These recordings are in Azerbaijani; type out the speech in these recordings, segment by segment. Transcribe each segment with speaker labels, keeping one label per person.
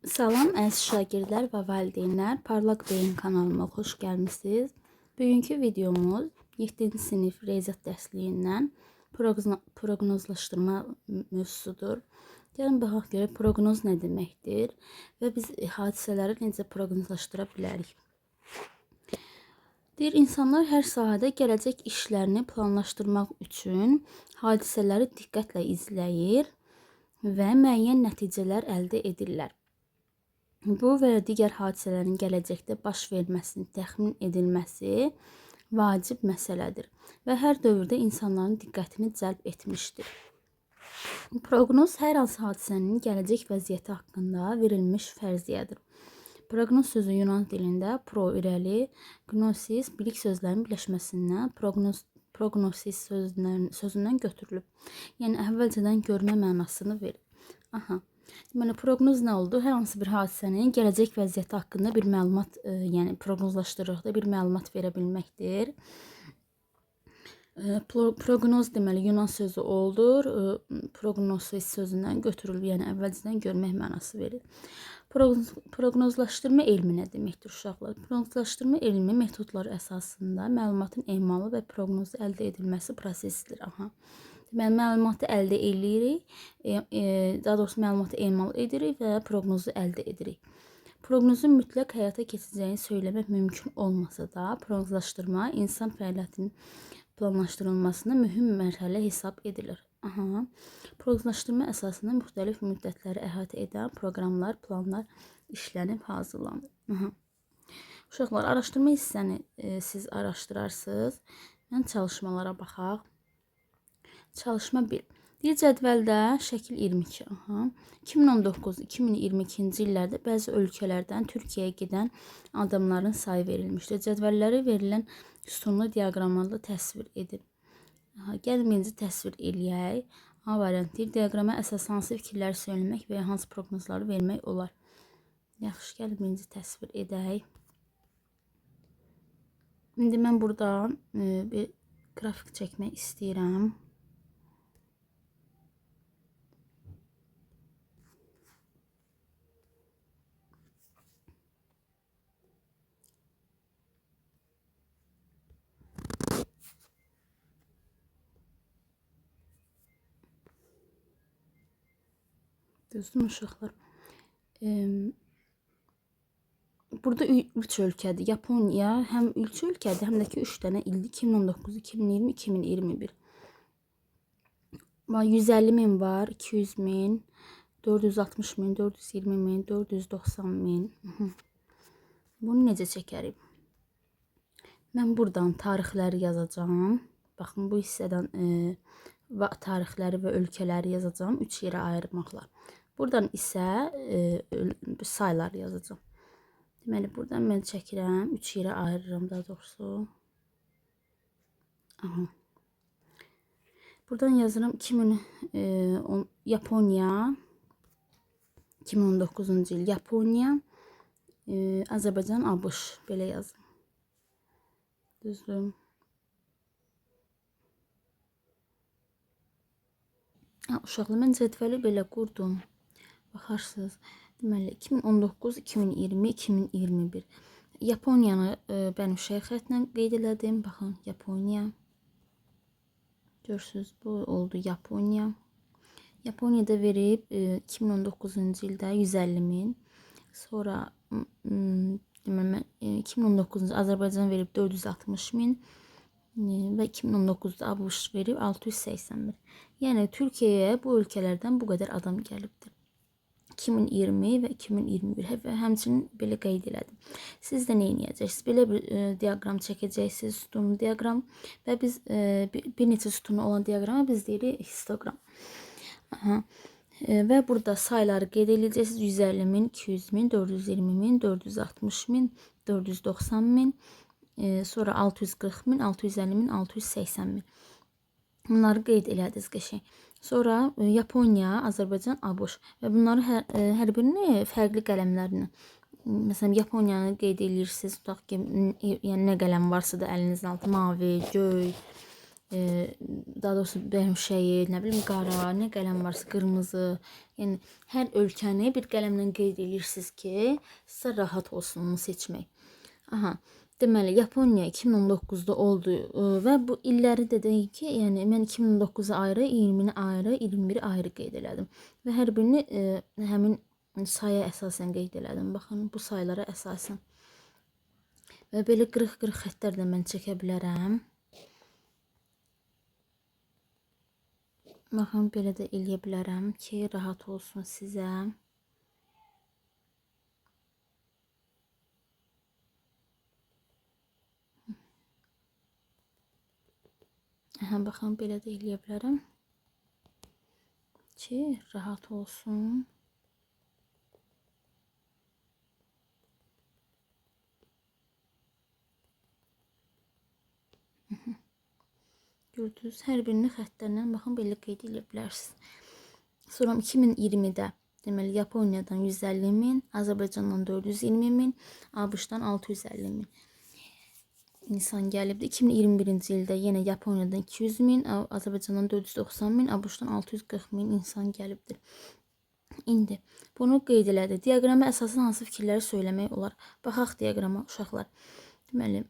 Speaker 1: Salam əziz şagirdlər və valideynlər, Parlaq Beyin kanalıma xoş gəlmisiniz. Bugünkü videomuz 7-ci sinif riyaziyyat dərsliyindən proqnozlaşdırma mövzusudur. Gəlin baxaq görək proqnoz nə deməkdir və biz hadisələri necə proqnozlaşdıra bilərik. Deyir, insanlar hər sahədə gələcək işlərini planlaşdırmaq üçün hadisələri diqqətlə izləyir və müəyyən nəticələr əldə edirlər. Bu və digər hadisələrin gələcəkdə baş verməsini təxmin edilməsi vacib məsələdir və hər dövrdə insanların diqqətini cəlb etmişdir. Proqnoz hər hansı hadisənin gələcək vəziyyəti haqqında verilmiş fərziyyədir. Proqnoz sözü Yunan dilində pro irəli, gnosis bilik sözlərinin birləşməsindən prognosis sözündən götürülüb. Yəni əvvəlcədən görmə mənasını verir. Deməli, proqnoz nə oldu? Hər hansı bir hadisənin gələcək vəziyyəti haqqında bir məlumat, yəni proqnozlaşdırırıq bir məlumat verə bilməkdir. Proqnoz deməli Yunan sözü oldur. Prognosis sözündən götürülüb, yəni əvvəlcədən görmək mənası verir. Proqnozlaşdırma elmi nə deməkdir uşaqlar? Proqnozlaşdırma elmi metodları əsasında məlumatın emalı və proqnozu əldə edilməsi prosesidir. Deməli, məlumatı əldə edirik, daha doğrusu məlumatı emal edirik və proqnozu əldə edirik. Proqnozun mütləq həyata keçəcəyini söyləmək mümkün olmasa da, proqnozlaşdırma insan fəaliyyətinin planlaşdırılmasına mühüm mərhələ hesab edilir. Proqnozlaşdırma əsasında müxtəlif müddətləri əhatə edən proqramlar, planlar işlənib hazırlanır. Uşaqlar, araşdırma hissəni siz araşdırarsınız. Mən çalışmalara baxaq. Çalışma 1. Deyir, cədvəldə şəkil 22. 2019-2022-ci illərdə bəzi ölkələrdən Türkiyəyə gedən adamların sayı verilmişdir. Cədvəlləri verilən sütunlu diaqramlarla təsvir edin. Gəlin birinci təsvir eləyək. A variant deyir, diaqrama əsas hansı fikirləri söyləmək və ya hansı proqnozları vermək olar. Yaxşı, gəlin birinci təsvir edək. İndi mən buradan bir qrafik çəkmək istəyirəm. Düzdür uşaqlar. Burada 3 ölkədir. Yaponiya həm 3 ölkədir, həm də ki 3 dənə ildir. 2019, 2020, 2021. 150 min var, 200 min, 460 min, 420 min, 490 min. Bunu necə çəkərim? Mən buradan tarixləri yazacağım. Baxın, bu hissədən tarixləri və ölkələri yazacağım 3 yerə ayırmaqla. Buradan isə sayılar yazacağım. Deməli, buradan mən çəkirəm, 3 yerə ayırıram daha doğrusu. Buradan yazıram Yaponiya, 2019-cu il Yaponiya, Azərbaycan, ABŞ, belə yazın. Düzdür. Uşaqlar, mən cədvəli belə qurdum. Baxarsınız. Deməli, 2019, 2020, 2021. Yaponiyanı bənövşəyi xətlə qeyd elədim. Baxın, Yaponiya. Görürsünüz, bu oldu Yaponiya. Yaponiyada verib 2019-cu ildə 150 min. Sonra 2019-cu Azərbaycan verib 460 min. Və 2019-da ABŞ verib 680 min. Yəni, Türkiyəyə bu ölkələrdən bu qədər adam gəlibdir. 2020 və 2021 və həmçinin belə qeyd elədim. Siz də nə edəcəksiniz? Belə bir diaqram çəkəcəksiniz, sütunlu diaqram və biz bir neçə sütunu olan diaqrama biz deyirik histoqram. Və burada sayıları qeyd edəcəksiniz. 150 min, 200 min, 420 min, 460 min, 490 min, sonra 640 min, 650 min, 680 min. Bunları qeyd elədiniz qəşəng. Sonra Yaponiya, Azərbaycan, ABŞ və bunları hər birini fərqli qələmlərlə. Məsələn, Yaponiyanı qeyd edirsiniz, tutaq ki, yəni nə qələm varsa da əlinizin altı, mavi, göy, daha doğrusu bənövşəyi, nə bilim qara, nə qələm varsa qırmızı. Yəni hər ölkəni bir qələmlə qeyd edirsiniz ki, sizə rahat olsun onu seçmək. Aha. Deməli, Yaponiya 2019-da oldu və bu illəri də deyək ki, yəni mən 2019-u ayrı, 20-ni ayrı, 21-i ayrı qeyd elədim. Və hər birini həmin saya əsasən qeyd elədim. Baxın, bu saylara əsasən. Və belə qırıq-qırıq xəttlər də mən çəkə bilərəm. Baxın, belə də eləyə bilərəm ki, rahat olsun sizə. Baxın, belə də eləyə bilərəm ki, rahat olsun. Gördünüz, hər birini xəttlərlə baxın belə qeyd edə bilərsiniz. Sonra 2020-də deməli Yaponiyadan 150 min, Azərbaycandan 420 min, ABŞ-dan 650 min insan gəlibdi. 2021-ci ildə yenə Yaponiyadan 200 min, Azərbaycandan 490 min, ABŞ-dan 640 min insan gəlibdir. İndi bunu qeyd elədi. Diaqrama əsasən hansı fikirləri söyləmək olar? Baxaq diaqrama uşaqlar. Deməli,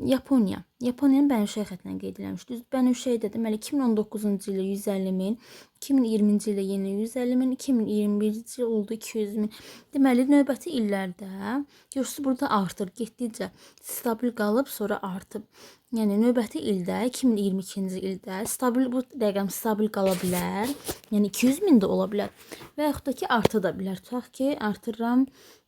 Speaker 1: Yaponiyanın bənövşəyi xəttinə qeyd eləmişdik. Bənövşəyi də deməli 2019-cu ildə 150 min, 2020-ci ildə yenə 150 min, 2021-ci il oldu 200 min. Deməli, növbəti illərdə görürsünüz burada artır, getdikcə stabil qalıb, sonra artıb. Yəni növbəti ildə 2022-ci ildə bu rəqəm stabil qala bilər. Yəni 200 min də ola bilər və yaxud da ki arta da bilər. Tutaq ki artırıram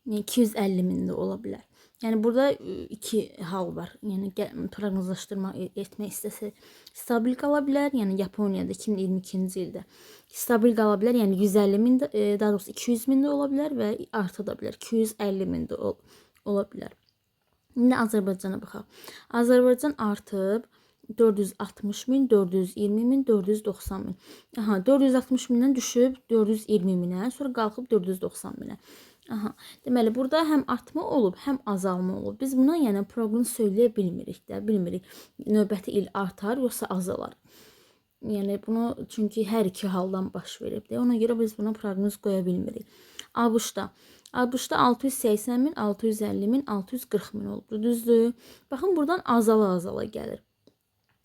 Speaker 1: 250 min də ola bilər. Yəni burada iki hal var. Yəni proqnozlaşdırma etmək istəsə stabil qala bilər. Yəni Yaponiyada 2022-ci ildə stabil qala bilər. Yəni 150 min də, daha doğrusu 200 min də ola bilər və arta da bilər. 250 min də ola bilər. İndi Azərbaycana baxaq. Azərbaycan artıb 460 min, 420 min, 490 min. 460 mindən düşüb 420 minə, sonra qalxıb 490 minə. Deməli, burada həm artma olub, həm azalma olub. Biz buna yəni proqnoz söyləyə bilmirik də, bilmirik. Növbəti il artar, yoxsa azalar. Yəni bunu çünki hər iki haldan baş verib də. Ona görə biz buna proqnoz qoya bilmirik. ABŞ-da 680 min, 650 min, 640 min olub. Düzdür? Baxın, buradan azala gəlir.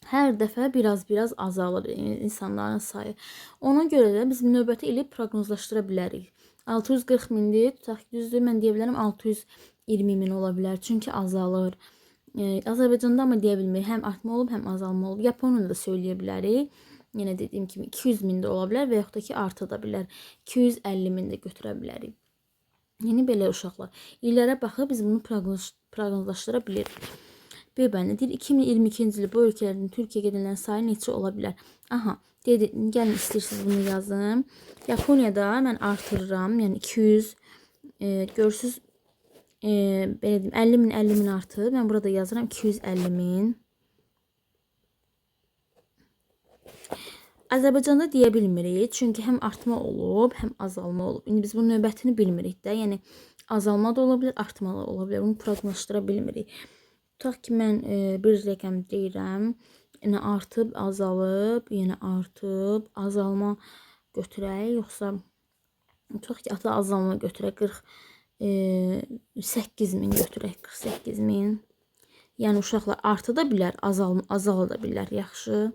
Speaker 1: Hər dəfə biraz azalır insanların sayı. Ona görə də biz növbəti ili proqnozlaşdıra bilərik. 640 mindir, tutaq ki, düzdür, mən deyə bilərəm 620 min ola bilər, çünki azalır. Azərbaycanda amma deyə bilmirik, həm artma olub, həm azalma olub. Yaponiyada da söyləyə bilərik. Yenə dediyim kimi 200 min də ola bilər və yaxud da ki arta da bilər. 250 min də götürə bilərik. Yəni belə uşaqlar. İllərə baxıb biz bunu proqnozlaşdıra bilirik. Bir bəndə deyir 2022-ci il bu ölkələrin Türkiyəyə gedənlərin sayı neçə ola bilər? Gəlin istəyirsiniz bunu yazım. Yaponiyada mən artırıram, yəni 200, görürsünüz, belə deyim, 50 min, 50 min artır. Mən burada yazıram 250 min. Azərbaycanda deyə bilmirik, çünki həm artma olub, həm azalma olub. İndi biz bunun növbətini bilmirik də, yəni azalma da ola bilər, artma da ola bilər. Bunu proqnozlaşdıra bilmirik. Tutaq ki, mən bir rəqəm deyirəm. Yəni artıb, azalıb, yəni artıb, azalma götürək, yoxsa tutaq ki, azalma götürək, 48 min götürək, 48 min. Yəni uşaqlar artı da bilər, azala da bilər, yaxşı.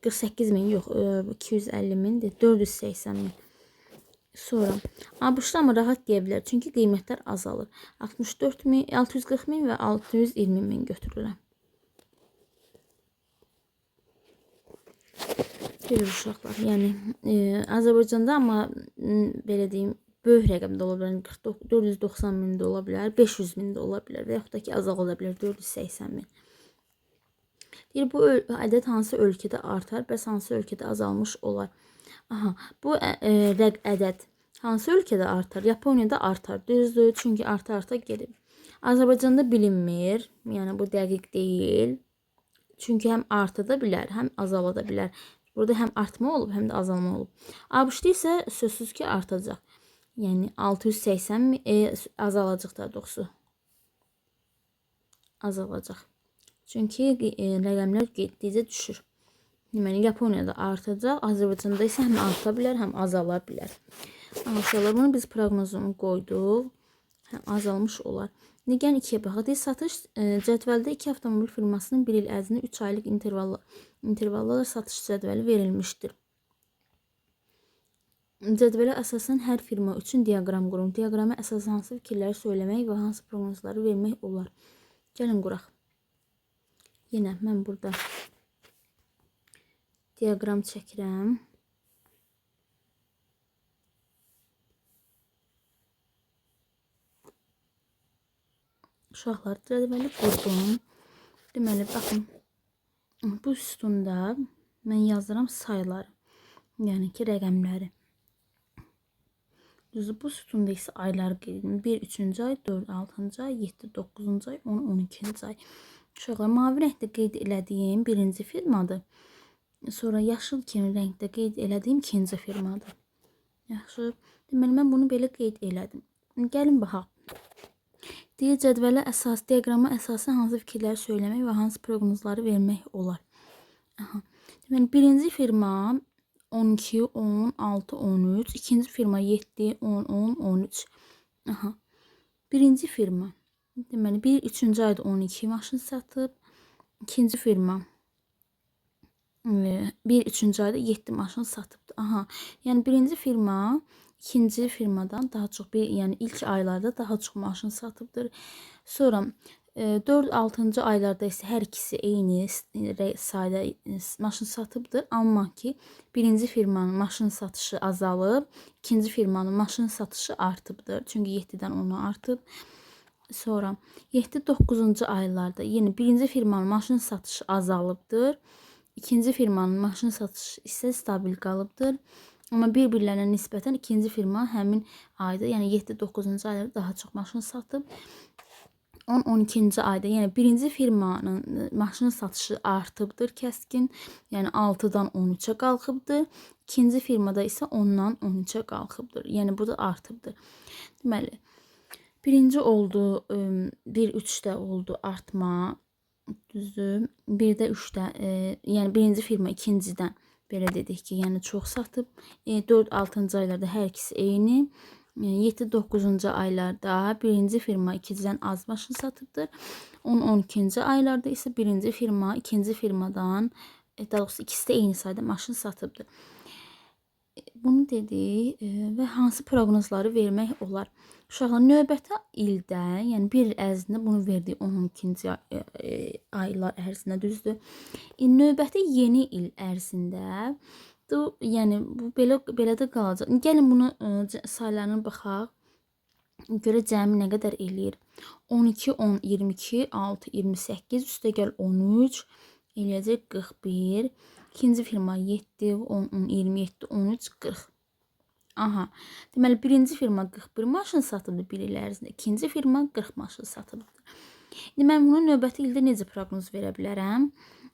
Speaker 1: 48 min yox, 250 mindir, 480 min. Sonra ABŞ-da amma rahat deyə bilər, çünki qiymətlər azalır. 64 min, 640 min və 620 min götürürəm. Belə uşaqlar, yəni Azərbaycanda amma belə deyim, böyük rəqəmdə ola bilər, 490 min də ola bilər, 500 min də ola bilər və yaxud da ki azala bilər, 480 min. Deyir, bu ədəd hansı ölkədə artar, bəs hansı ölkədə azalmış olar? Bu ədəd hansı ölkədə artar? Yaponiyada artar, düzdür, çünki arta gedib. Azərbaycanda bilinmir, yəni bu dəqiq deyil. Çünki həm arta da bilər, həm azala da bilər. Burada həm artma olub, həm də azalma olub. ABŞ-da isə sözsüz ki artacaq. Yəni 680 min azalacaq da doğrusu. Azalacaq. Çünki rəqəmlər getdikcə düşür. Deməli, Yaponiyada artacaq, Azərbaycanda isə həm arta bilər, həm azala bilər. Uşaqlar, bunu biz proqnozunu qoyduq. Azalmış olar. İndi gəlin 2-yə baxaq. Satış cədvəldə 2 avtomobil firmasının 1 il ərzində 3 aylıq intervallarla satış cədvəli verilmişdir. Cədvələ əsasən hər firma üçün diaqram qurun. Diaqrama əsasən hansı fikirləri söyləmək və hansı proqnozları vermək olar? Gəlin quraq. Yenə mən burada diaqram çəkirəm. Uşaqlar, cədvəli qurdum. Deməli, baxın, bu üstündə mən yazıram sayıları, yəni ki, rəqəmləri. Düzdür, bu sütunda isə aylar qeyd edim. 1, 3-cü ay, 4, 6-cı ay, 7, 9-cu ay, 10, 12-ci ay. Uşaqlar, mavi rəngdə qeyd elədiyim birinci firmadır. Sonra yaşıl kimi rəngdə qeyd elədiyim ikinci firmadır. Yaxşı, deməli, mən bunu belə qeyd elədim. Gəlin, baxaq. Deyir, cədvələ əsas, diaqrama əsasən hansı fikirləri söyləmək və hansı proqnozları vermək olar? Deməli, birinci firma 12, 10, 6, 13. İkinci firma 7, 10, 10, 13. Birinci firma. Deməli, 1, 3-cü ayda 12 maşın satıb. İkinci firma 1, 3-cü ayda 7 maşın satıbdır. Yəni birinci firma ikinci firmadan daha çox, yəni ilk aylarda daha çox maşın satıbdır. Sonra 4-6-cı aylarda isə hər ikisi eyni sayda maşın satıbdır. Amma ki, birinci firmanın maşın satışı azalıb, ikinci firmanın maşın satışı artıbdır. Çünki 7-dən 10-a artıb. Sonra 7-9-cu aylarda yenə birinci firmanın maşın satışı azalıbdır. İkinci firmanın maşın satışı isə stabil qalıbdır. Amma bir-birlərinə nisbətən ikinci firma həmin ayda, yəni 7-9-cu aylarda daha çox maşın satıb. 10-12-ci ayda, yəni birinci firmanın maşın satışı artıbdır kəskin, yəni 6-dan 13-ə qalxıbdır. İkinci firmada isə 10-dan 13-ə qalxıbdır. Yəni bu da artıbdır. Deməli, birinci oldu, 1-3-də oldu artma, düzdür. 1-də 3-də, yəni birinci firma ikincidən belə dedik ki, yəni çox satıb. 4-6-cı aylarda hər ikisi eyni. 7-9-cu aylarda birinci firma ikincidən az maşın satıbdır. 10-12-ci aylarda isə birinci firma ikinci firmadan, daha doğrusu ikisi də eyni sayda maşın satıbdır. Bunu dedik və hansı proqnozları vermək olar? Uşaqlar, növbəti ildə, yəni bir il ərzində bunu verdik 12-ci aylar ərzində, düzdür. Növbəti yeni il ərzində, yəni bu belə də qalacaq. Gəlin bunu saylarına baxaq. Görə cəmi nə qədər eləyir? 12, 10, 22, 6, 28, üstə gəl 13, eləyəcək 41. İkinci firma 7, 10, 10, 27, 13, 40. Deməli, birinci firma 41 maşın satıbdır bir il ərzində. İkinci firma 40 maşın satıbdır. İndi mən bunu növbəti ildə necə proqnoz verə bilərəm?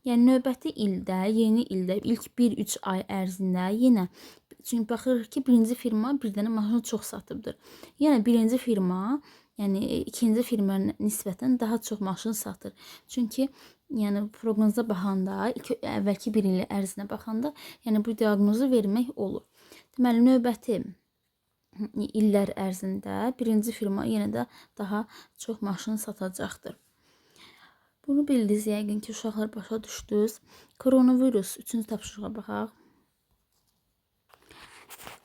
Speaker 1: Yəni, növbəti ildə, yeni ildə, ilk 1-3 ay ərzində yenə, çünki baxırıq ki, birinci firma bir dənə maşın çox satıbdır. Yəni, birinci firma, yəni ikinci firmaya nisbətən daha çox maşın satır. Çünki, yəni proqnoza baxanda, əvvəlki bir il ərzində baxanda, yəni bu diaqnozu vermək olur. Deməli, növbəti illər ərzində birinci firma yenə də daha çox maşın satacaqdır. Bunu bildiniz yəqin ki, uşaqlar başa düşdünüz. Koronavirus 3-cü tapşırığa baxaq.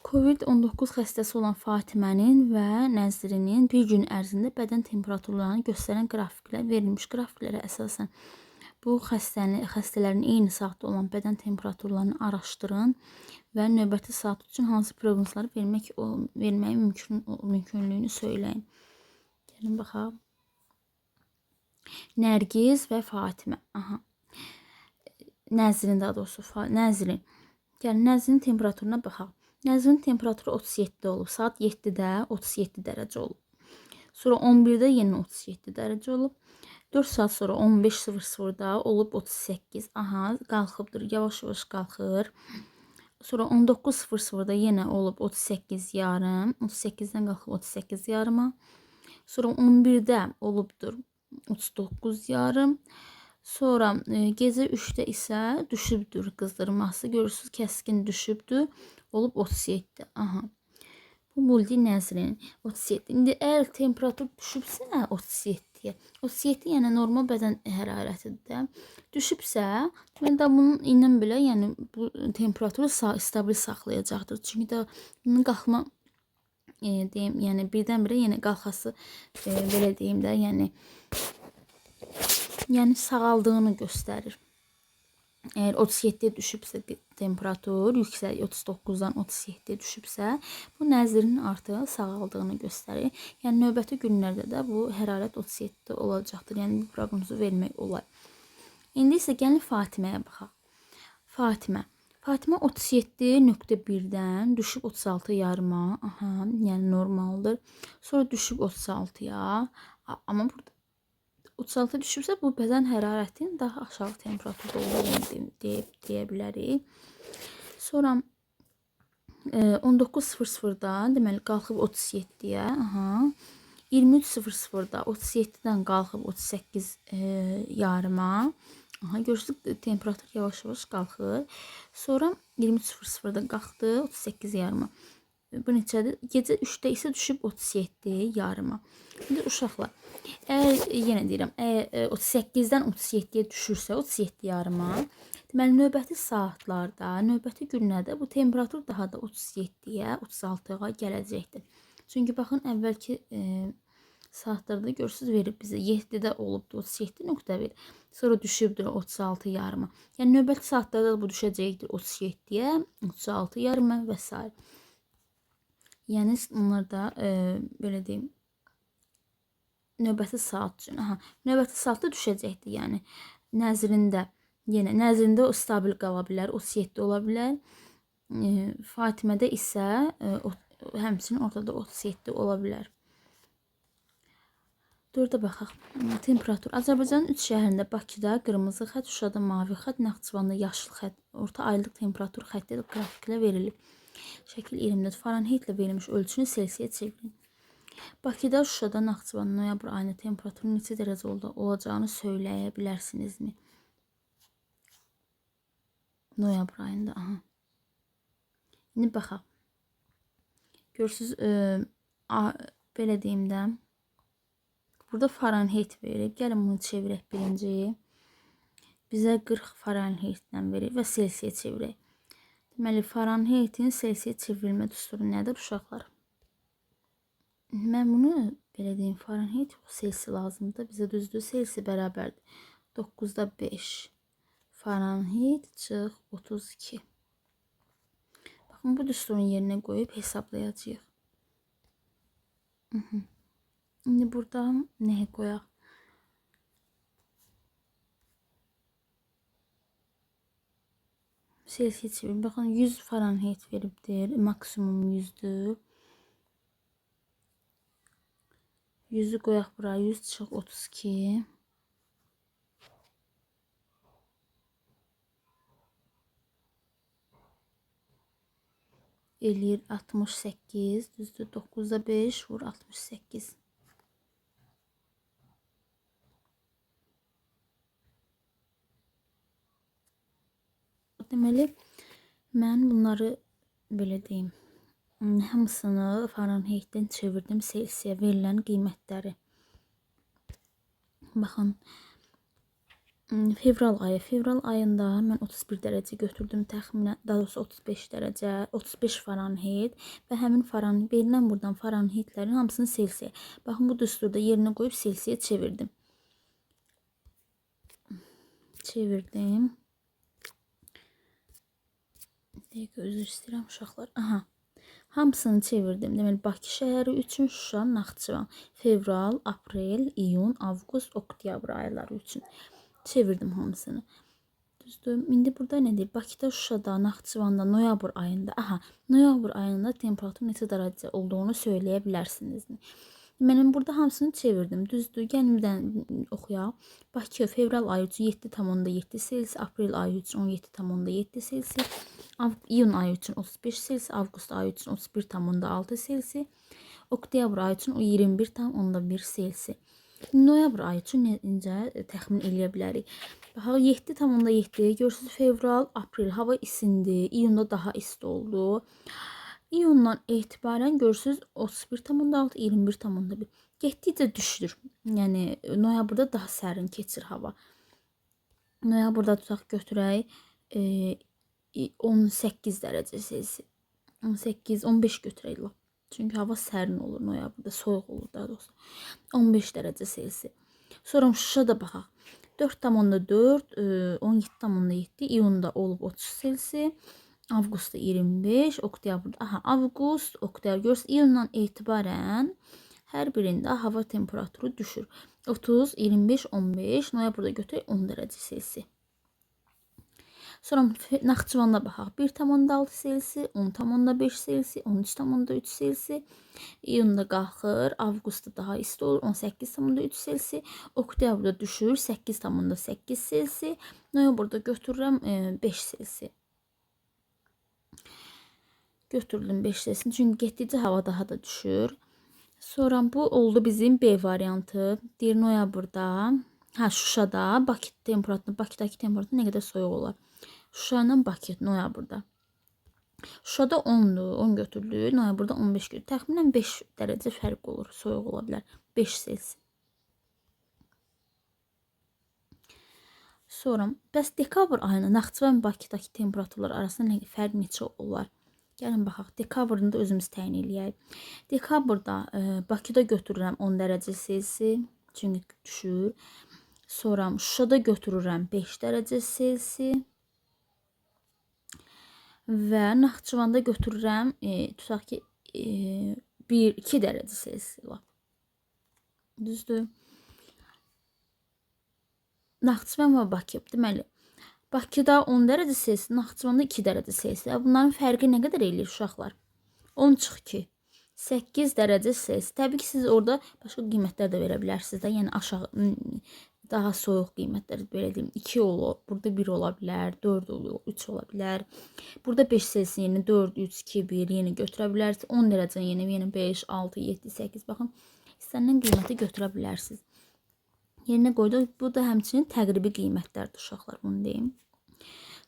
Speaker 1: Covid-19 xəstəsi olan Fatimənin və Nəzrinin bir gün ərzində bədən temperaturlarını göstərən qrafiklər verilmiş. Qrafiklərə əsasən bu xəstələrin eyni saatda olan bədən temperaturlarını araşdırın və növbəti saat üçün hansı proqnozları verməyin mümkünlüyünü söyləyin. Gəlin baxaq. Nərgiz və Fatimə. Nəzrin, daha doğrusu Nəzrin. Gəlin Nəzrin temperaturuna baxaq. Nəzrin temperaturu 37 olub. Saat 7-də 37 dərəcə olub. Sonra 11-də yenə 37 dərəcə olub. 4 saat sonra 15:00-da olub 38. Qalxıbdır. Yavaş-yavaş qalxır. Sonra 19:00-da yenə olub 38 yarım. 38-dən qalxıb 38 yarıma. Sonra 11-də olubdur 39 yarım. Sonra gecə 3-də isə düşübdür qızdırması. Görürsüz, kəskin düşübdür. Olub 37. Aha. Bu multi nəzrin 37. İndi əgər temperatur düşübsə 37-yə. 37 yəni normal bədən hərarətidir də. Düşübsə, mən də bunun ilə belə, yəni bu temperaturu stabil saxlayacaqdır. Çünki də bunun qalxma deyim, yəni birdən-birə yenə qalxası belə deyim də, yəni sağaldığını göstərir. Eğer 37'ye düşübsə temperatur yüksək 39'dan 37'ye düşübsə, bu nəzrin artıq sağaldığını göstərir. Yəni növbəti günlərdə də bu hərarət 37'də olacaqdır. Yəni bu proqnozu vermək olar. İndi isə gəlin Fatiməyə baxaq. Fatimə 37.1-dən düşüb 36 yarıma. Aha, yəni normaldır. Sonra düşüb 36'ya. Amma burada 36 düşübsə bu bədən hərarətinin daha aşağı temperaturda olduğunu deyə bilərik. Sonra 19:00-dan deməli qalxıb 37-yə, 23:00-da 37-dən qalxıb 38 yarıma. Görürsüz temperatur yavaş-yavaş qalxır. Sonra 23:00-da qalxdı 38 yarıma. Bu neçədir? Gecə 3-də isə düşüb 37 yarıma. İndi uşaqlar, yenə deyirəm, 38-dən 37-yə düşürsə 37 yarıma, deməli növbəti saatlarda, növbəti günlərdə bu temperatur daha da 37-yə, 36-ya gələcəkdir. Çünki baxın, əvvəlki saatlarda görürsüz verib bizə 7-də olubdu 37.1, sonra düşübdür 36 yarıma. Yəni növbəti saatlarda bu düşəcəkdir 37-yə, 36 yarıma və s. Yəni bunlar da belə deyim, növbəti saat üçün. Növbəti saatda düşəcəkdir. Yəni nəzrində, yenə nəzrində o stabil qala bilər, 37 ola bilər. Fatimədə isə həmçinin ortada 37 ola bilər. 4-ə baxaq. Temperatur. Azərbaycanın 3 şəhərində, Bakıda qırmızı xətt, Şuşada mavi xətt, Naxçıvanda yaşıl xətt, orta aylıq temperatur xətti qrafiklə verilib. Şəkil 24 Farenheitlə verilmiş ölçünü Selsiyə çevirin. Bakıda, Şuşada, Naxçıvanda noyabr ayında temperaturun neçə dərəcə olacağını söyləyə bilərsinizmi? Noyabr ayında. İndi baxaq. Görürsüz, belə deyim də, burada Farenheit verir. Gəlin bunu çevirək birinci. Bizə 40 Farenheitlə verir və Selsiyə çevirək. Deməli, Farenheitin Selsiyə çevrilmə düsturu nədir uşaqlar? Mən bunu belə deyim, Farenheit Selsi lazımdır. Bizə düzdür, Selsi bərabərdir 9'da 5 Farenheit çıx 32. Baxın, bu düsturun yerinə qoyub hesablayacağıq. İndi burada nəyə qoyaq? Selsiyə çevir. Baxın, 100 Farenheit veribdir. Maksimum 100'dür. 100'ü qoyaq buraya. 100 çıx 32. Eləyir 68. Düzdür. 9'da 5 vur 68. Deməli, mən bunları belə deyim, hamısını Farenheitdən çevirdim Selsiyə verilən qiymətləri. Baxın, fevral ayında mən 31 dərəcə götürdüm təxminən, daha doğrusu 35 dərəcə, 35 Farenheit və həmin verilən buradan Farenheitlərin hamısını Selsiyə. Baxın, bu düsturda yerinə qoyub Selsiyə çevirdim. Özür istəyirəm uşaqlar. Hamısını çevirdim. Deməli, Bakı şəhəri üçün, Şuşa, Naxçıvan, fevral, aprel, iyun, avqust, oktyabr ayları üçün çevirdim hamısını. Düzdür. İndi burada nədir? Bakıda, Şuşada, Naxçıvanda, noyabr ayında, noyabr ayında temperatur neçə dərəcə olduğunu söyləyə bilərsiniz. Mən burada hamısını çevirdim. Düzdür. Gəlin bir dənə oxuyaq. Bakı fevral ayı üçün 7,7 Selsi, aprel ayı üçün 17,7 Selsi, iyun ayı üçün 35 Selsi, avqust ayı üçün 31,6 Selsi, oktyabr ayı üçün 21,1 Selsi. Noyabr ayı üçün necə təxmin eləyə bilərik? Baxaq 7,7 görürsüz fevral, aprel hava isindi, iyunda daha isti oldu. İyundan etibarən görürsüz 31,6, 21,1 getdikcə düşür. Yəni noyabrda daha sərin keçir hava. Noyabrda tutaq götürək 18 dərəcə Selsi. 18, 15 götürək lap. Çünki hava sərin olur noyabrda, soyuq olur daha doğrusu. 15 dərəcə Selsi. Sonra Şuşada baxaq. 4,4, 17,7 iyunda olub 30 Selsi. Avqustda 25, oktyabrda, avqust, oktyabr görürsünüz, iyundan etibarən hər birində hava temperaturu düşür. 30, 25, 15, noyabrda götürək 10 dərəcə Selsi. Sonra Naxçıvanda baxaq. 1,6 Selsi, 10,5 Selsi, 13,3 Selsi. İyunda qalxır, avqustda daha isti olur, 18,3 Selsi. Oktyabrda düşür, 8,8 Selsi. Noyabrda götürürəm 5 Selsi. Götürdüm 5 Selsi. Çünki getdikcə hava daha da düşür. Sonra bu oldu bizim B variantı. Deyir noyabrda, Şuşada, Bakıdakı temperatur nə qədər soyuq olar. Şuşa ilə Bakı noyabrda. Şuşada 10'dur, 10 götürülür. Noyabrda 15 götürülür. Təxminən 5 dərəcə fərq olur, soyuq ola bilər. 5 Selsi. Sonra, bəs dekabr ayında Naxçıvan və Bakıdakı temperaturlar arasında fərq neçə olar? Gəlin baxaq. Dekabrını da özümüz təyin eləyək. Dekabrda Bakıda götürürəm 10 dərəcə Selsi, çünki düşür. Sonra Şuşada götürürəm 5 dərəcə Selsi. Və Naxçıvanda götürürəm, tutaq ki, 1-2 dərəcə Selsi var. Düzdür? Naxçıvan və Bakı, deməli, Bakıda 10 dərəcə Selsi, Naxçıvanda 2 dərəcə Selsi. Bunların fərqi nə qədər eləyir uşaqlar? 10-2, 8 dərəcə Selsi. Təbii ki, siz orada başqa qiymətlər də verə bilərsiniz də. Yəni aşağı, daha soyuq qiymətlər, belə deyim, 2 olur, burada 1 ola bilər, 4 olur, 3 ola bilər. Burada 5 Selsi yeni 4, 3, 2, 1 yeni götürə bilərsiniz. 10 dərəcə yeni 5, 6, 7, 8. Baxın, istənilən qiyməti götürə bilərsiniz. Yerinə qoyduq. Bu da həmçinin təqribi qiymətlərdir uşaqlar, bunu deyim.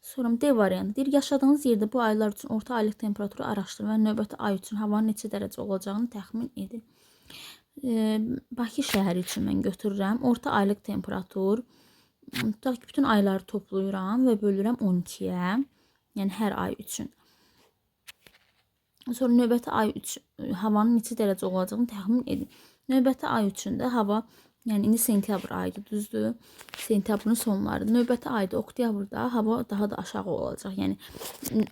Speaker 1: Sonra D variantı deyir, yaşadığınız yerdə bu aylar üçün orta aylıq temperaturu araşdırın və növbəti ay üçün havanın neçə dərəcə olacağını təxmin edin. Bakı şəhəri üçün mən götürürəm. Orta aylıq temperatur, tutaq ki, bütün ayları toplayıram və bölürəm 12-yə. Yəni hər ay üçün. Sonra növbəti ay üçün havanın neçə dərəcə olacağını təxmin edin. Növbəti ay üçün də hava, yəni indi sentyabr ayıdır, düzdür? Sentyabrın sonları. Növbəti ayda, oktyabrda hava daha da aşağı olacaq. Yəni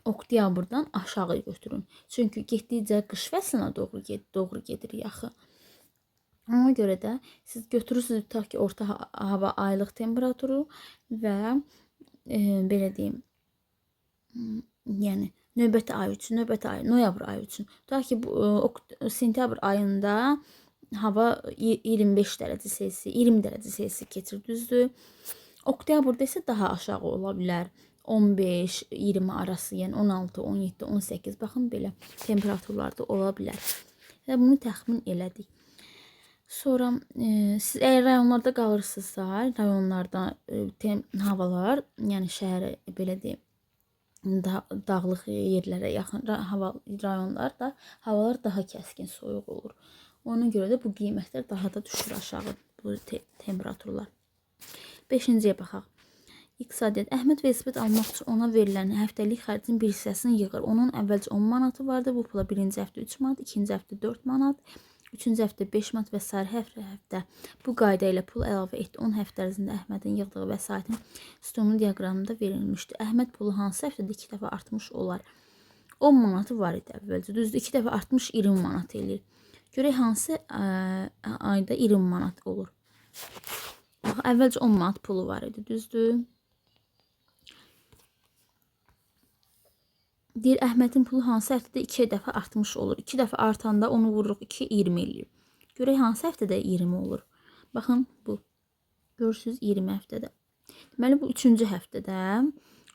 Speaker 1: oktyabrdan aşağı götürün. Çünki getdikcə qış fəslinə doğru gedirik axı. Ona görə də siz götürürsünüz, tutaq ki, orta hava aylıq temperaturu və belə deyim, yəni növbəti ay üçün, noyabr ayı üçün. Tutaq ki, sentyabr ayında hava 25 dərəcə Selsi, 20 dərəcə Selsi keçir, düzdür? Oktyabrda isə daha aşağı ola bilər. 15, 20 arası, yəni 16, 17, 18, baxın belə temperaturlarda ola bilər. Və bunu təxmin elədik. Sonra siz əgər rayonlarda qalırsınızsa, rayonlarda havalar, yəni şəhərə belə deyim, dağlıq yerlərə yaxın rayonlarda havalar daha kəskin soyuq olur. Ona görə də bu qiymətlər daha da düşür aşağı, bu temperaturlar. 5-ciyə baxaq. İqtisadiyyat. Əhməd velosiped almaq üçün ona verilən həftəlik xərcin bir hissəsini yığır. Onun əvvəlcə 10 manatı vardı. Bu pula birinci həftə 3 manat, ikinci həftə 4 manat, üçüncü həftə 5 manat və s. hər həftə bu qayda ilə pul əlavə etdi. 10 həftə ərzində Əhmədin yığdığı vəsaitin sütunu diaqramında verilmişdi. Əhməd pulu hansı həftədə 2 dəfə artmış olar? 10 manatı var idi əvvəlcə. Düzdür, 2 dəfə artmış 20 manat eləyir. Görək hansı ayda 20 manat olur. Əvvəlcə 10 manat pulu var idi, düzdür? Deyir, Əhmədin pulu hansı həftədə 2 dəfə artmış olur. 2 dəfə artanda onu vururuq 2, 20 eləyir. Görək hansı həftədə 20 olur. Baxın, bu. Görürsünüz 20 həftədə. Deməli, bu 3-cü həftədə,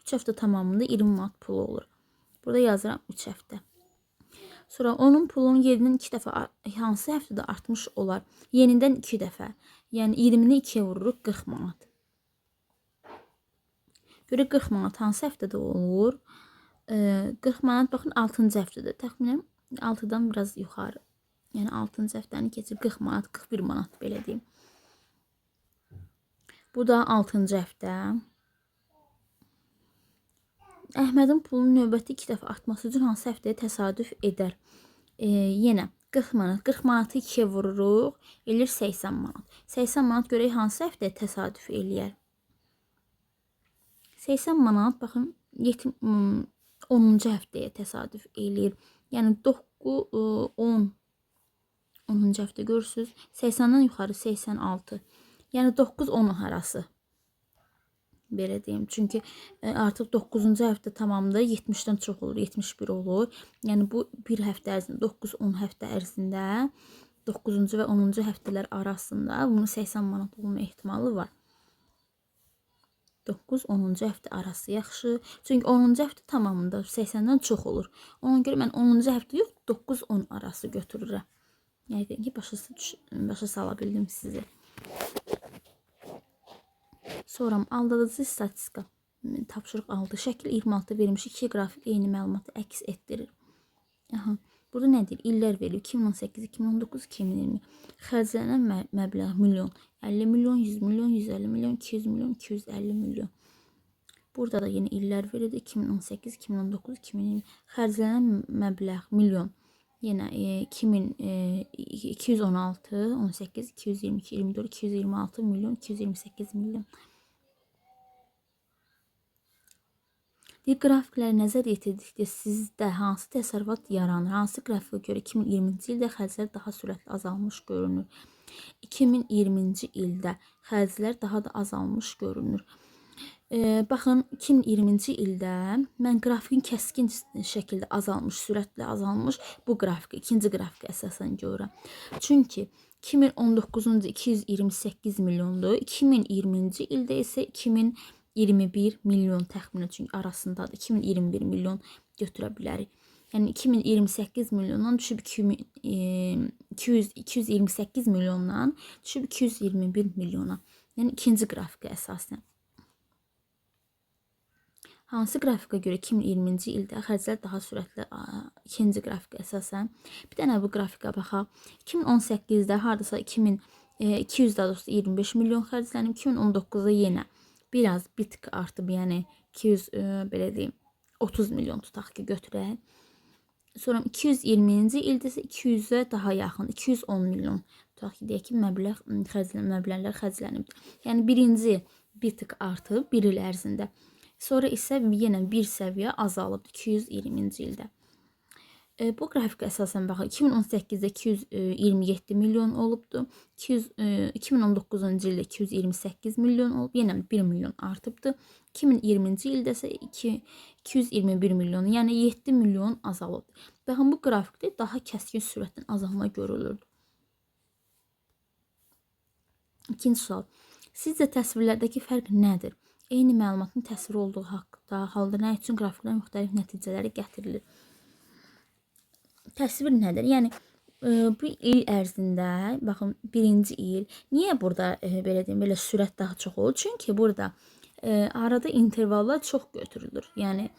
Speaker 1: 3 həftə tamamında 20 manat pulu olur. Burada yazıram 3 həftə. Sonra onun pulunun yerindən 2 dəfə hansı həftədə artmış olar? Yenidən 2 dəfə. Yəni 20-ni 2-yə vururuq 40 manat. Görə 40 manat hansı həftədə olur? 40 manat baxın 6-cı həftədə. Təxminən 6-dan biraz yuxarı. Yəni 6-cı həftəni keçir 40 manat, 41 manat belə deyim. Bu da 6-cı həftə. Əhmədin pulun növbəti 2 dəfə artması üçün hansı həftəyə təsadüf edər? Yenə 40 manat. 40 manatı 2-yə vururuq. Eləyir 80 manat. 80 manat görək hansı həftəyə təsadüf eləyər? 80 manat baxın 10-cu həftəyə təsadüf eləyir. Yəni 9, 10, 10-cu həftə görürsünüz. 80-dən yuxarı 86. Yəni 9-10 arası. Belə deyim. Çünki artıq 9-cu həftə tamamdır. 70-dən çox olur. 71 olur. Yəni bu bir həftə ərzində 9-10 həftə ərzində 9-cu və 10-cu həftələr arasında bunun 80 manat olma ehtimalı var. 9-10-cu həftə arası yaxşı. Çünki 10-cu həftə tamamında 80-dən çox olur. Ona görə mən 10-cu həftə yox 9-10 arası götürürəm. Yəqin ki başa sala bildim sizi. Sonra aldadıcı statistika tapşırıq 6. Şəkil 26 verilmiş 2 qrafik eyni məlumatı əks etdirir. Aha, burada nədir? İllər verir. 2018, 2019, 2020. Xərclənən məbləğ milyon. 50 milyon, 100 milyon, 150 milyon, 200 milyon, 250 milyon. Burada da yeni illər verildi. 2018, 2019, 2020. Xərclənən məbləğ milyon. Yenə 216, 18, 222, 24, 226 milyon, 228 milyon. Qrafikləri nəzər yetirdikdə sizdə hansı təsərrüfat yaranır? Hansı qrafikə görə 2020-ci ildə xərclər daha sürətli azalmış görünür? 2020-ci ildə xərclər daha da azalmış görünür. Baxın 2020-ci ildə mən qrafikin kəskin şəkildə azalmış, sürətlə azalmış bu qrafiki, ikinci qrafikə əsasən görürəm. Çünki 2019-cu 228 milyondur, 2020-ci ildə isə 2021 milyon təxminən, çünki arasındadır. 2021 milyon götürə bilərik. Yəni 2028 milyondan düşüb 228 milyondan düşüb 221 milyona. Yəni ikinci qrafikə əsasən. Hansı qrafikə görə 2020-ci ildə xərclər daha sürətli, ikinci qrafikə əsasən. Bir dənə bu qrafikə baxaq. 2018-də hardasa 225 milyon xərclənib, 2019-da yenə biraz bir tık artıb, yəni 200 belə deyim 30 milyon tutaq ki götürək. Sonra 220-ci ildə isə 200-ə daha yaxın 210 milyon tutaq ki deyək ki məbləğlər xərclənib. Yəni birinci bir tık artıb bir il ərzində. Sonra isə yenə bir səviyyə azalıb 220-ci ildə. Bu qrafikə əsasən baxın 2018-də 227 milyon olubdu. 2019-cu ildə 228 milyon olub, yenə 1 milyon artıbdı. 2020-ci ildə isə 221 milyon, yəni 7 milyon azalıb. Baxın bu qrafikdə daha kəskin sürətlə azalma görülürdü. İkinci sual. Sizcə təsvirlərdəki fərq nədir? Eyni məlumatın təsvir olduğu halda nə üçün qrafiklər müxtəlif nəticələri gətirilir? Təsvir nədir? Yəni bu il ərzində, baxın birinci il, niyə burada belə deyim, belə sürət daha çox olur? Çünki burada arada intervallar çox götürülür. Yəni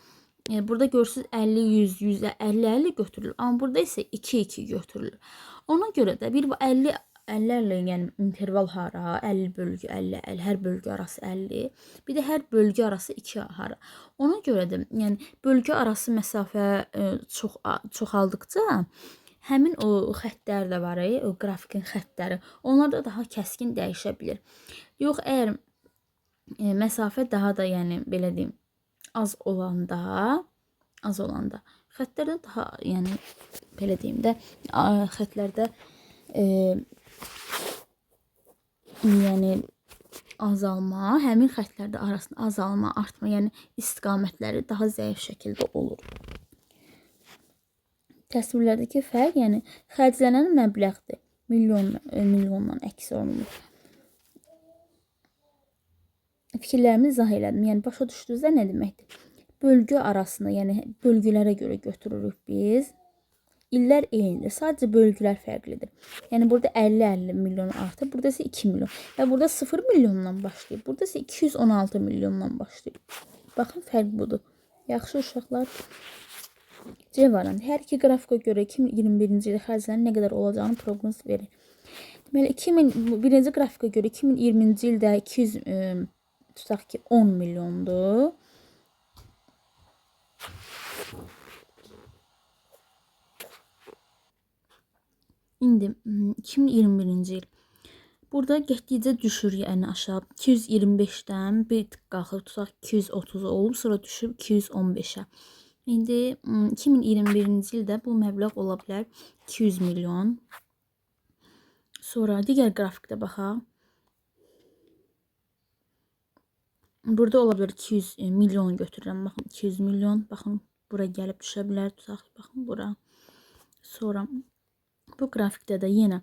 Speaker 1: burada görürsünüz 50-100, 100-50-50 götürülür. Amma burada isə 2-2 götürülür. Ona görə də bir bu 50-lərlə yəni interval hara, 50 bölgü 50, hər bölgü arası 50. Bir də hər bölgü arası 2 hara. Ona görə də yəni bölgü arası məsafə çoxaldıqca həmin o xəttlər də var, o qrafikin xəttləri. Onlar da daha kəskin dəyişə bilir. Yox, əgər məsafə daha da yəni belə deyim az olanda xəttlərdə daha yəni belə deyim də xəttlərdə yəni azalma, həmin xəttlərdə arasında azalma, artma, yəni istiqamətləri daha zəif şəkildə olur. Təsvirlərdəki fərq, yəni xərclənən məbləğdir. Milyondan əks olunur. Fikirlərimi izah elədim. Yəni başa düşdünüzdə nə deməkdir? Bölgü arasında, yəni bölgülərə görə götürürük biz. İllər eynidir. Sadəcə bölgülər fərqlidir. Yəni burada 50-50 milyon artıb, burada isə 2 milyon. Və burada 0 milyondan başlayıb, burada isə 216 milyondan başlayıb. Baxın, fərq budur. Yaxşı uşaqlar. C variantı. Hər iki qrafika görə 2021-ci ildə xərclərin nə qədər olacağını proqnoz verir. Deməli, 2001-ci qrafika görə 2020-ci ildə 200 tutaq ki 10 milyondur. İndi 2021-ci il. Burada getdikcə düşür, yəni aşağı 225-dən bir tık qalxıb tutaq 230 olub, sonra düşüb 215-ə. İndi 2021-ci ildə bu məbləğ ola bilər 200 milyon. Sonra digər qrafikdə baxaq. Burada ola bilər 200 milyon götürürəm. Baxın 200 milyon. Baxın bura gəlib düşə bilər. Tutaq baxın bura. Sonra bu qrafikdə də yenə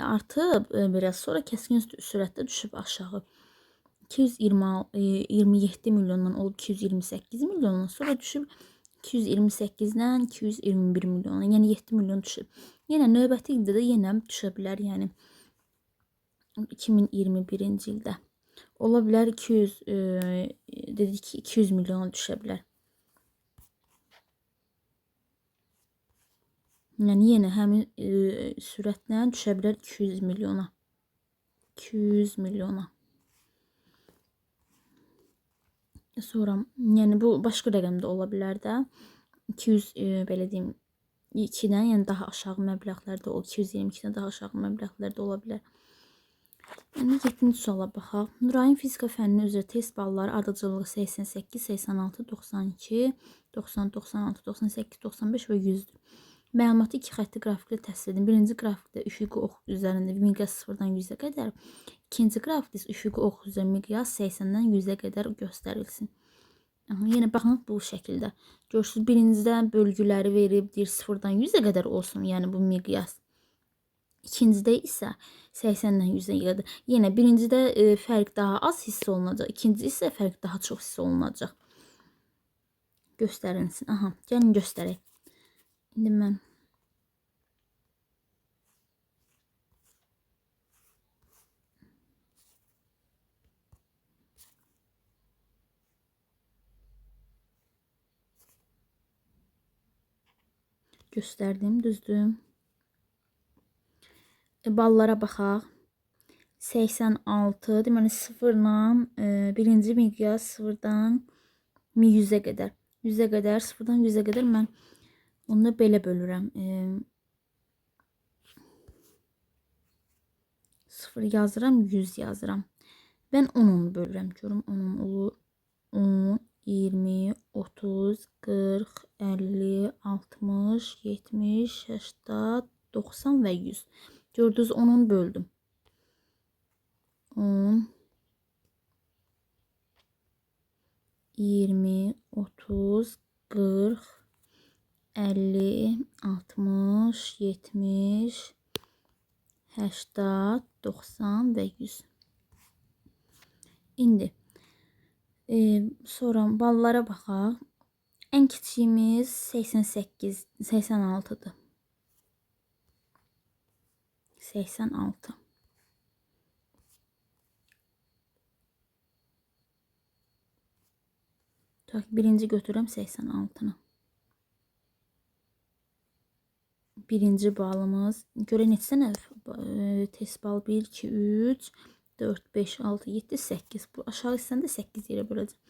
Speaker 1: artıb biraz sonra kəskin sürətlə düşüb aşağı. 227 milyondan olub 228 milyondan sonra düşüb 228-dən 221 milyona, yəni 7 milyon düşüb. Yenə növbəti ildə də yenə düşə bilər, yəni 2021-ci ildə. Ola bilər 200 dedik ki 200 milyona düşə bilər. Yəni yenə həmin sürətlə düşə bilər 200 milyona. 200 milyona. Sonra, yəni bu başqa rəqəmdə ola bilər də. 200 belə deyim 2-dən, yəni daha aşağı məbləğlərdə, o 222-dən daha aşağı məbləğlərdə ola bilər. Yəni 7-ci suala baxaq. Nurayin fizika fənni üzrə test balları ardıcıllığı 88, 86, 92, 90, 96, 98, 95 və 100-dür. Məlumatı iki xətti qrafiklə təsvir edin. Birinci qrafikdə üfüqi ox üzərində miqyas 0-dan 100-ə qədər, ikinci qrafikdə isə üfüqi ox üzərində miqyas 80-dən 100-ə qədər göstərilsin. Yenə baxın bu şəkildə. Görürsünüz, birincidə bölgüləri verib, deyir 0-dan 100-ə qədər olsun, yəni bu miqyas. İkincidə isə 80-dən 100-ə qədər. Yenə birincidə fərq daha az hiss olunacaq, ikinci isə fərq daha çox hiss olunacaq. Göstərilsin. Aha, gəlin göstərək. İndi mən göstərdim, düzdür. Ballara baxaq. 86, deməli 0-la birinci miqyas 0-dan 100-ə qədər. 100-ə qədər, 0-dan 100-ə qədər mən onu belə bölürəm. 0 yazıram, 100 yazıram. Ben 10'unu bölürəm. Görüm 10'un olur. 10, 20, 30, 40, 50, 60, 70, 80, 90 və 100. Gördünüz, 10'unu böldüm. 10, 20, 30, 40, 50, 60, 70, 80, 90 və 100. İndi sonra ballara baxaq. Ən kiçiyimiz 88, 86'dır. 86. Birinci götürürəm 86'nı. Birinci balımız. Görə neçə sənə test bal? 1, 2, 3, 4, 5, 6, 7, 8. Bu aşağı hissəndə 8 yerə böləcəm.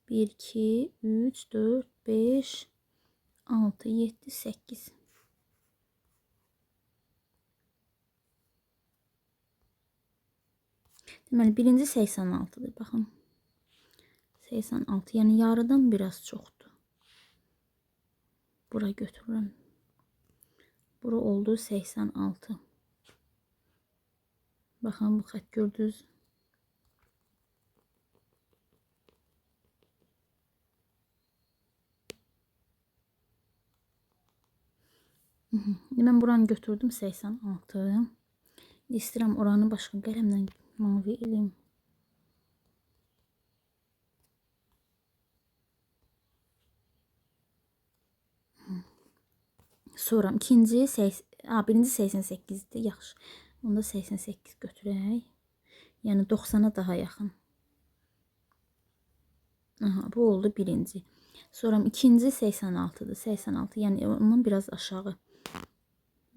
Speaker 1: 1, 2, 3, 4, 5, 6, 7, 8. Deməli, birinci 86'dır. Baxın. 86, yəni yarıdan biraz çoxdur. Bura götürürəm. Bura oldu 86. Baxın, bu xət gördünüz. Mən buranı götürdüm 86. İstəyirəm oranı başqa qələmlə mavi eləyim. Sonra birinci 88-dir, yaxşı. Onda 88 götürək. Yəni 90-a daha yaxın. Aha, bu oldu birinci. Sonra ikinci 86-dır. 86, yəni ondan biraz aşağı.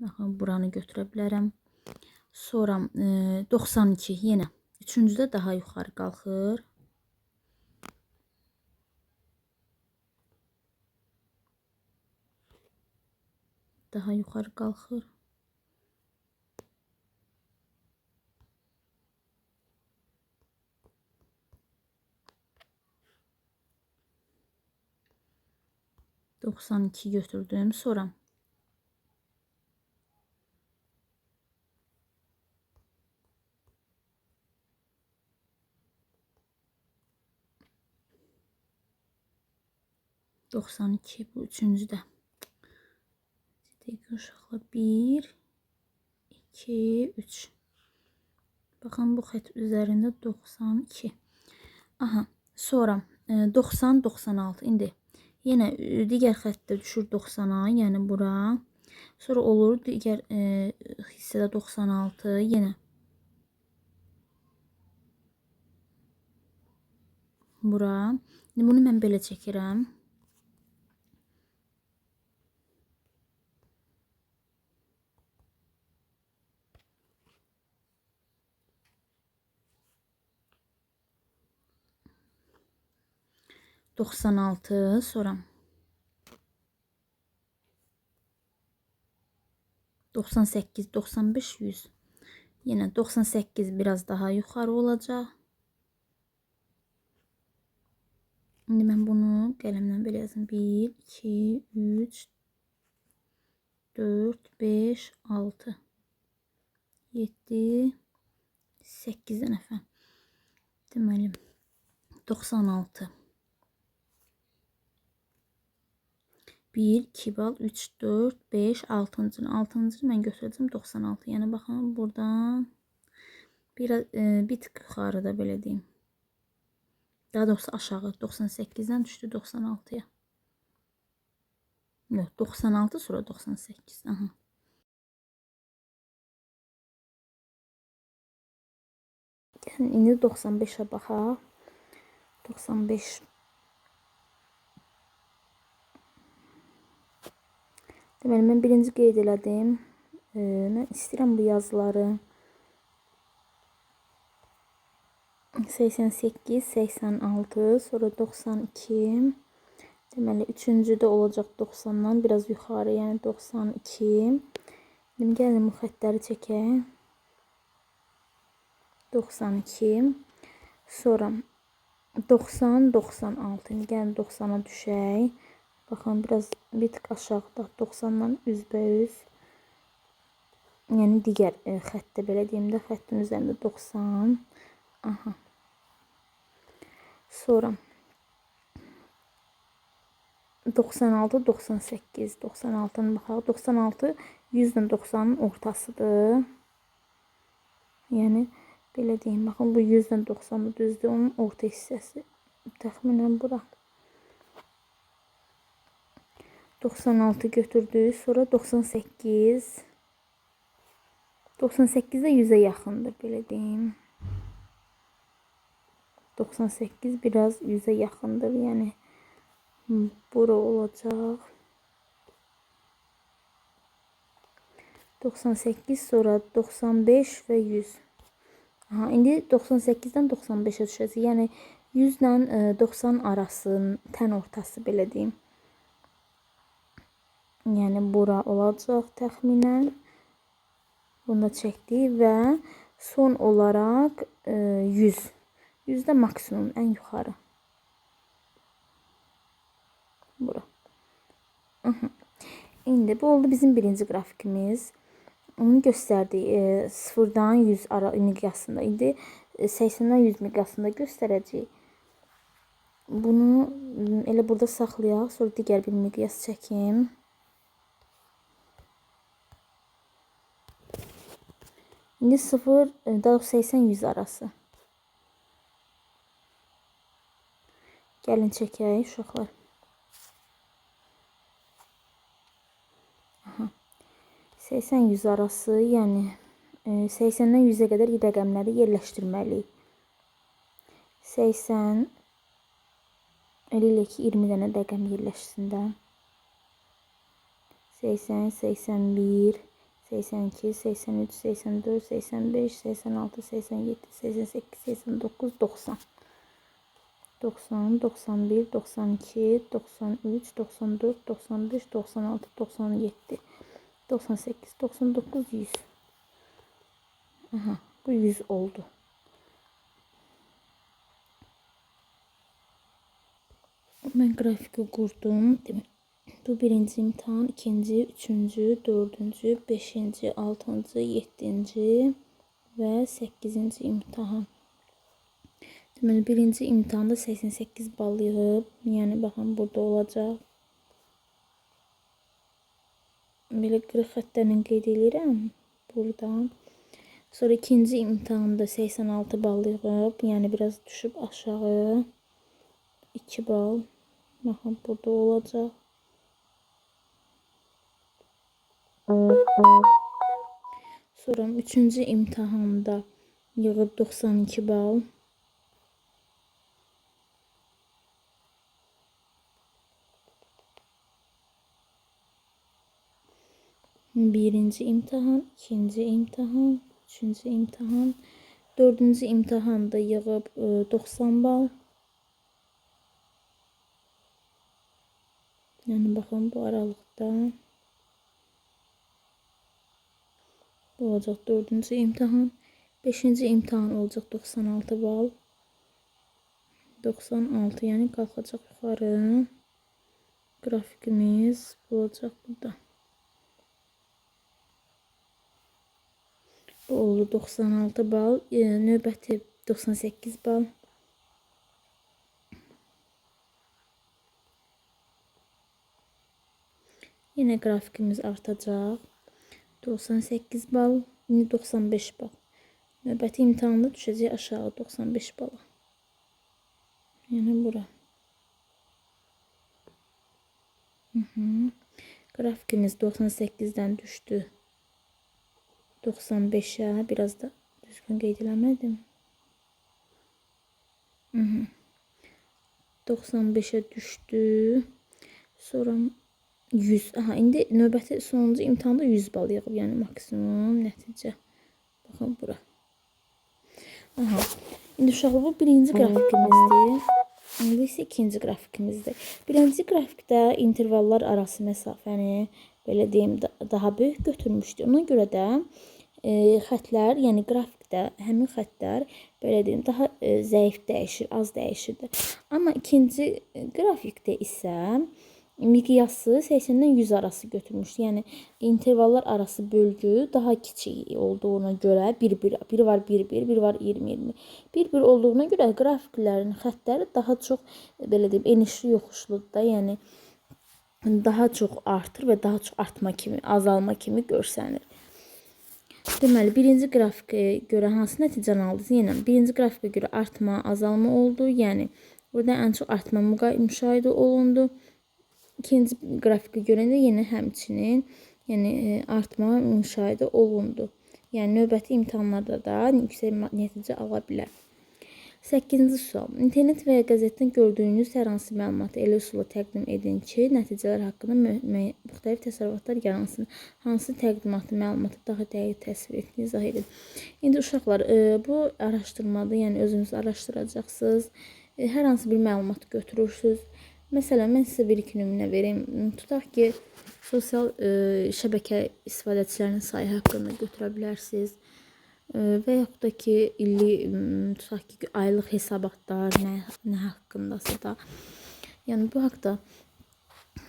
Speaker 1: Baxın, buranı götürə bilərəm. Sonra 92 yenə. Üçüncüdə daha yuxarı qalxır. Daha yuxarı qalxır. Doksan iki götürdüm. Sonra 92 bu üçüncüdə. Uşaqlar 1, 2, 3. Baxın, bu xət üzərində 92. Aha, sonra 90, 96. İndi yenə digər xəttdə düşür 90-a, yəni bura. Sonra olur digər hissədə 96, yenə bura. İndi bunu mən belə çəkirəm. Doksan altı, sonra 98, 95, 100. Yine 98 biraz daha yukarı olacak. Şimdi ben bunu qalemlə belə yazım. 1, 2, 3, 4, 5, 6, 7, 8 dənə fən. Deməli 96. 1, 2 bal, 3, 4, 5, 6-cı. 6-cı mən götürəcəm 96. Yəni baxın buradan bir tık yuxarıda belə deyim. Daha doğrusu aşağı 98-dən düşdü 96-ya. Yox, 96 sonra 98. Aha. Yəni indi 95-ə baxaq. 95. Deməli mən birinci qeyd elədim. Mən istəyirəm bu yazıları 88, 86, sonra 92. Deməli üçüncüdə olacaq 90-dan biraz yuxarı, yəni 92. Şimdi gəlin bu xəttləri çəkək. 92. Sonra 90, 96. İndi gəlin 90-a düşək. Baxın biraz bir tık aşağıda 90-dan üzbəüz. Yəni digər xəttdə belə deyim də, xəttin üzərində 90. Aha. Sonra 96, 98, 96'nın baxaq. 96 100-dən 90'ın ortasıdır. Yəni belə deyim, baxın bu 100-dən 90'ı düzdür, onun orta hissəsi təxminən bura. 96 götürdük, sonra 98. 98 də 100'ə yaxındır, belə deyim. 98 biraz 100'ə yaxındır, yəni bura olacaq. 98 sonra 95 və 100. Aha, indi 98-dən 95-ə düşəcək. Yəni 100-lə 90 arasının tən ortası belə deyim. Yəni bura olacaq təxminən. Bunu da çəkdik və son olaraq 100. 100 də maksimum ən yuxarı. Bura. İndi bu oldu bizim birinci qrafikimiz. Onu göstərdik 0-dan 100 miqyasında. İndi 80-dən 100 miqyasında göstərəcəyik. Bunu elə burada saxlayaq. Sonra digər bir miqyas çəkim. İndi 0, daha 80-100 arası. Gəlin çəkək uşaqlar. 80-100 arası, yəni 80-dən 100-ə qədər rəqəmləri yerləşdirməliyik. 80 elə ki 20 dənə rəqəm yerləşsin də. 80, 81, 82, 83, 84, 85, 86, 87, 88, 89, 90. 90, 91, 92, 93, 94, 95, 96, 97, 98, 99, 100. Aha, bu 100 oldu. Mən qrafiki qurdum. Bu birinci imtahan, ikinci, üçüncü, dördüncü, beşinci, altıncı, yeddinci və 8-ci imtahan. Deməli, birinci imtahanda 88 bal yığıb. Yəni, baxın, burada olacaq. Belə qırıq xəttlərlə qeyd edirəm. Buradan. Sonra ikinci imtahanda 86 bal yığıb. Yəni, biraz düşüb aşağı. 2 bal. Baxın, burada olacaq. Sonra üçüncü imtahanda yığıb 92 bal. Birinci imtahan, ikinci imtahan, üçüncü imtahan, dördüncü imtahanda yığıb 90 bal. Yəni, baxın, bu aralıqda. Bu olacaq dördüncü imtahan. Beşinci imtahan olacaq 96 bal. 96, yəni qalxacaq yuxarı. Qrafikimiz bu olacaq burada. Bu oldu 96 bal. Növbəti 98 bal. Yine qrafikimiz artacaq. 98 bal, 95 bal. Növbəti imtahanda düşəcək aşağı 95 bala. Yəni bura. Qrafikimiz 98-dən düşdü 95'ə. Biraz da düzgün qeyd eləmədim. 95'ə düşdü. Sonra 100. Aha, indi növbəti sonuncu imtahanda 100 bal yığıb, yəni maksimum nəticə. Baxın bura. Aha. İndi uşaqlar, bu birinci qrafikimizdir. İndi isə ikinci qrafikimizdir. Birinci qrafikdə intervallar arası məsafəni belə deyim daha böyük götürmüşdü. Ona görə də xətlər, yəni qrafikdə həmin xətlər belə deyim daha zəif dəyişir, az dəyişirdi. Amma ikinci qrafikdə isə miqyası 80-dən 100 arası götürmüşdü. Yəni intervallar arası bölgü daha kiçik olduğuna görə bir var 1-1, bir var 20-20. 1-1 olduğuna görə qrafiklərin xətləri daha çox belə deyim enişli yoxuşludur da, yəni daha çox artır və daha çox artma kimi, azalma kimi görsənir. Deməli, birinci qrafikə görə hansı nəticəni aldınız? Yenə birinci qrafikə görə artma, azalma oldu. Yəni burada ən çox artma müşahidə olundu. İkinci qrafikə görə də yenə həmçinin artma müşahidə olundu. Yəni növbəti imtahanlarda da yüksək nəticə ala bilər. 8-ci sual. İnternet və ya qəzetdən gördüyünüz hər hansı məlumatı elə üsulla təqdim edin ki, nəticələr haqqında müxtəlif təsəvvüratlar yaransın. Hansı təqdimatı, məlumatı daha dəqiq təsvir etdin, izah edin. İndi uşaqlar, bu araşdırmada, yəni özünüz araşdıracaqsınız. Hər hansı bir məlumat götürürsünüz. Məsələn, mən sizə bir-iki nümunə verim. Tutaq ki, sosial şəbəkə istifadəçilərinin sayı haqqında götürə bilərsiniz. Və yaxud da ki, tutaq ki, aylıq hesabatlar nə haqqındasa da. Yəni, bu haqda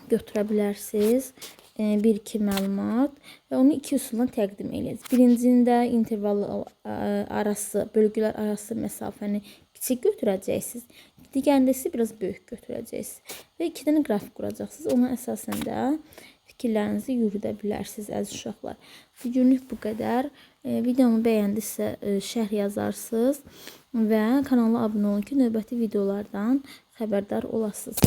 Speaker 1: götürə bilərsiniz. Bir-iki məlumat və onu iki üsulla təqdim edəcəksiniz. Birincində interval arası, bölgülər arası məsafəni kiçik götürəcəksiniz. Digərində isə biraz böyük götürəcəksiniz. Və 2 dənə qrafik quracaqsınız. Ona əsasən də fikirlərinizi yürüdə bilərsiniz, əziz uşaqlar. Bugünlük bu qədər. Videomu bəyəndisə şərh yazarsınız və kanala abunə olun ki, növbəti videolardan xəbərdar olasınız.